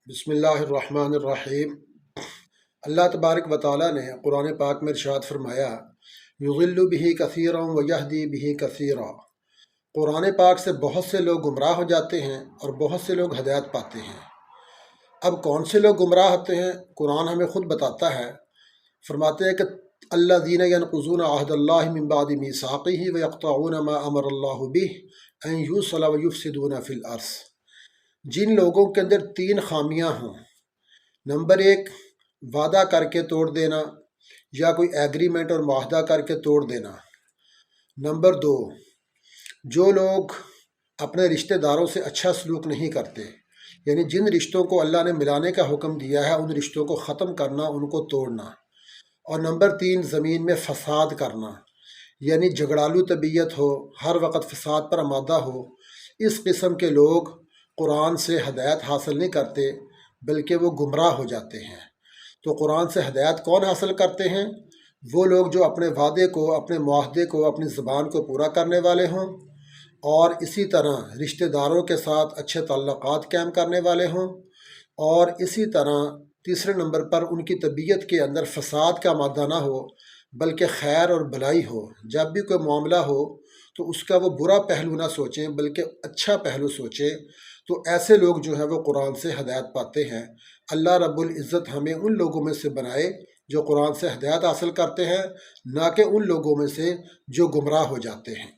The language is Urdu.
بسم اللہ الرحمن الرحیم۔ اللہ تبارک و تعالیٰ نے قرآن پاک میں ارشاد فرمایا، یضل بہ کثیرا و یہدی بہ کثیرا۔ قرآن پاک سے بہت سے لوگ گمراہ ہو جاتے ہیں اور بہت سے لوگ ہدایت پاتے ہیں۔ اب کون سے لوگ گمراہ ہوتے ہیں؟ قرآن ہمیں خود بتاتا ہے، فرماتے ہیں کہ الذین ینقضون عہد اللہ من بعد میثاقہ ویقطعون ما امر اللہ بہ ان یوصل ویفسدون فی الارض۔ جن لوگوں کے اندر تین خامیاں ہوں، نمبر ایک، وعدہ کر کے توڑ دینا یا کوئی ایگریمنٹ اور معاہدہ کر کے توڑ دینا۔ نمبر دو، جو لوگ اپنے رشتہ داروں سے اچھا سلوک نہیں کرتے، یعنی جن رشتوں کو اللہ نے ملانے کا حکم دیا ہے ان رشتوں کو ختم کرنا، ان کو توڑنا۔ اور نمبر تین، زمین میں فساد کرنا، یعنی جھگڑالو طبیعت ہو، ہر وقت فساد پر آمادہ ہو۔ اس قسم کے لوگ قرآن سے ہدایت حاصل نہیں کرتے بلکہ وہ گمراہ ہو جاتے ہیں۔ تو قرآن سے ہدایت کون حاصل کرتے ہیں؟ وہ لوگ جو اپنے وعدے کو، اپنے معاہدے کو، اپنی زبان کو پورا کرنے والے ہوں، اور اسی طرح رشتہ داروں کے ساتھ اچھے تعلقات قائم کرنے والے ہوں، اور اسی طرح تیسرے نمبر پر ان کی طبیعت کے اندر فساد کا مادہ نہ ہو بلکہ خیر اور بھلائی ہو۔ جب بھی کوئی معاملہ ہو تو اس کا وہ برا پہلو نہ سوچیں بلکہ اچھا پہلو سوچیں۔ تو ایسے لوگ جو ہیں وہ قرآن سے ہدایت پاتے ہیں۔ اللہ رب العزت ہمیں ان لوگوں میں سے بنائے جو قرآن سے ہدایت حاصل کرتے ہیں، نہ کہ ان لوگوں میں سے جو گمراہ ہو جاتے ہیں۔